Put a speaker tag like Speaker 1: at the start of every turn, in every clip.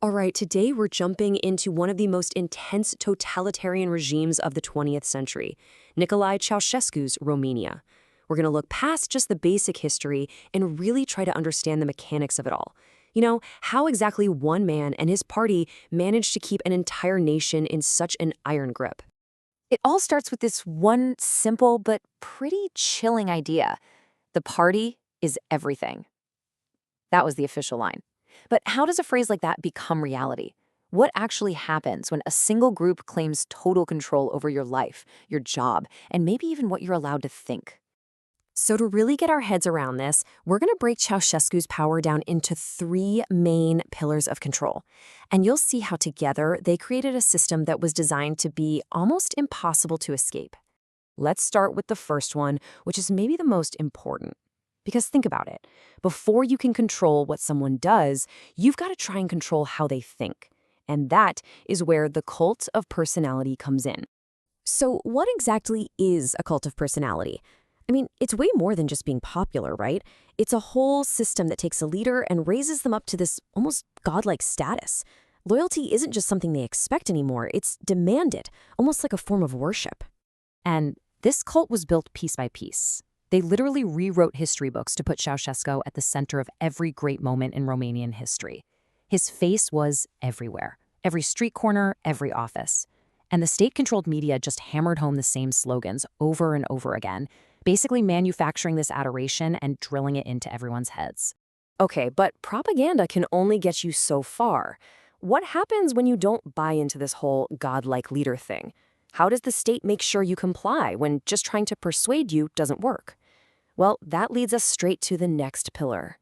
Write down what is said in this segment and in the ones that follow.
Speaker 1: All right, today we're jumping into one of the most intense totalitarian regimes of the 20th century, Nicolae Ceausescu's Romania. We're going to look past just the basic history and really try to understand the mechanics of it all. How exactly one man and his party managed to keep an entire nation in such an iron grip.
Speaker 2: It all starts with this one simple but pretty chilling idea. The party is everything. That was the official line. But how does a phrase like that become reality? What actually happens when a single group claims total control over your life, your job, and maybe even what you're allowed to think?
Speaker 1: So to really get our heads around this, we're going to break Ceausescu's power down into three main pillars of control. And you'll see how together they created a system that was designed to be almost impossible to escape. Let's start with the first one, which is maybe the most important. Because think about it. Before you can control what someone does, you've got to try and control how they think. And that is where the cult of personality comes in. So what exactly is a cult of personality? I mean, it's way more than just being popular, right? It's a whole system that takes a leader and raises them up to this almost godlike status. Loyalty isn't just something they expect anymore, it's demanded, almost like a form of worship. And this cult was built piece by piece. They literally rewrote history books to put Ceausescu at the center of every great moment in Romanian history. His face was everywhere, every street corner, every office. And the state-controlled media just hammered home the same slogans over and over again, basically manufacturing this adoration and drilling it into everyone's heads. Okay, but propaganda can only get you so far. What happens when you don't buy into this whole godlike leader thing? How does the state make sure you comply when just trying to persuade you doesn't work? Well, that leads us straight to the next pillar.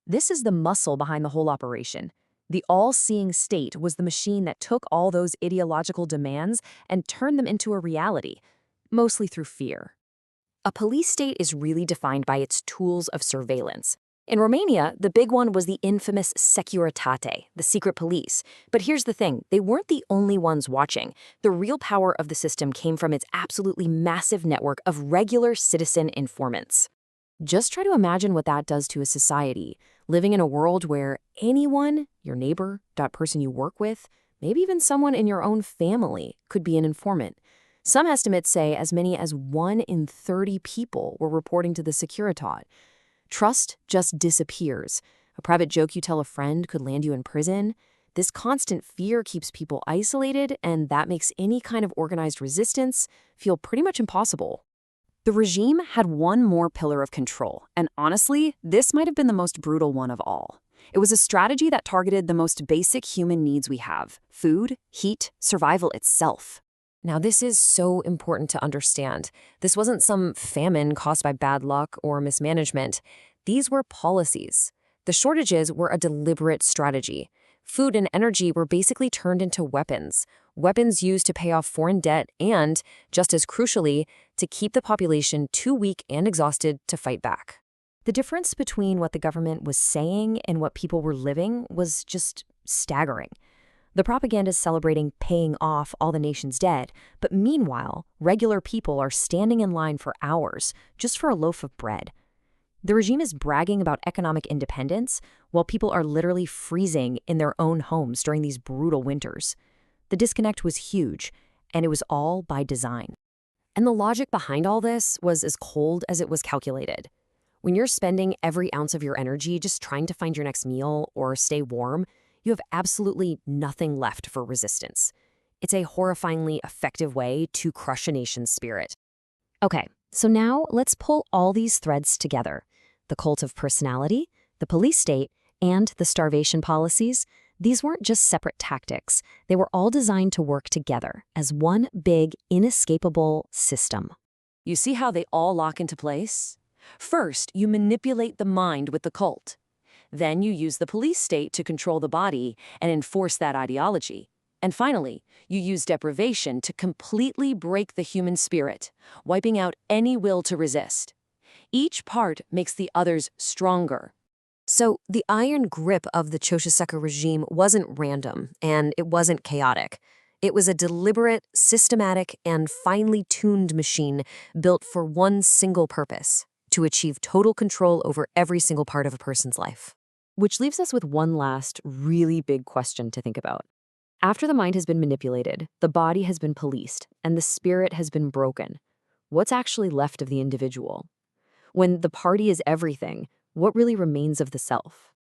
Speaker 1: This is the muscle behind the whole operation. The all-seeing state was the machine that took all those ideological demands and turned them into a reality, mostly through fear. A police state is really defined by its tools of surveillance. In Romania, the big one was the infamous Securitate, the secret police. But here's the thing, they weren't the only ones watching. The real power of the system came from its absolutely massive network of regular citizen informants. Just try to imagine what that does to a society, living in a world where anyone, your neighbor, that person you work with, maybe even someone in your own family, could be an informant. Some estimates say as many as 1 in 30 people were reporting to the Securitate. Trust just disappears. A private joke you tell a friend could land you in prison. This constant fear keeps people isolated, and that makes any kind of organized resistance feel pretty much impossible. The regime had one more pillar of control, and honestly, this might have been the most brutal one of all. It was a strategy that targeted the most basic human needs we have: food, heat, survival itself. Now, this is so important to understand. This wasn't some famine caused by bad luck or mismanagement. These were policies. The shortages were a deliberate strategy. Food and energy were basically turned into weapons used to pay off foreign debt and, just as crucially, to keep the population too weak and exhausted to fight back. The difference between what the government was saying and what people were living was just staggering. The propaganda is celebrating paying off all the nation's debt, but meanwhile, regular people are standing in line for hours just for a loaf of bread. The regime is bragging about economic independence while people are literally freezing in their own homes during these brutal winters. The disconnect was huge, and it was all by design. And the logic behind all this was as cold as it was calculated. When you're spending every ounce of your energy just trying to find your next meal or stay warm, you have absolutely nothing left for resistance. It's a horrifyingly effective way to crush a nation's spirit. Okay, so now let's pull all these threads together. The cult of personality, the police state, and the starvation policies. These weren't just separate tactics. They were all designed to work together as one big, inescapable system. You see how they all lock into place? First, you manipulate the mind with the cult. Then you use the police state to control the body and enforce that ideology. And finally, you use deprivation to completely break the human spirit, wiping out any will to resist. Each part makes the others stronger. So the iron grip of the Ceausescu regime wasn't random, and it wasn't chaotic. It was a deliberate, systematic, and finely tuned machine built for one single purpose: to achieve total control over every single part of a person's life. Which leaves us with one last, really big question to think about. After the mind has been manipulated, the body has been policed, and the spirit has been broken, what's actually left of the individual? When the party is everything, what really remains of the self?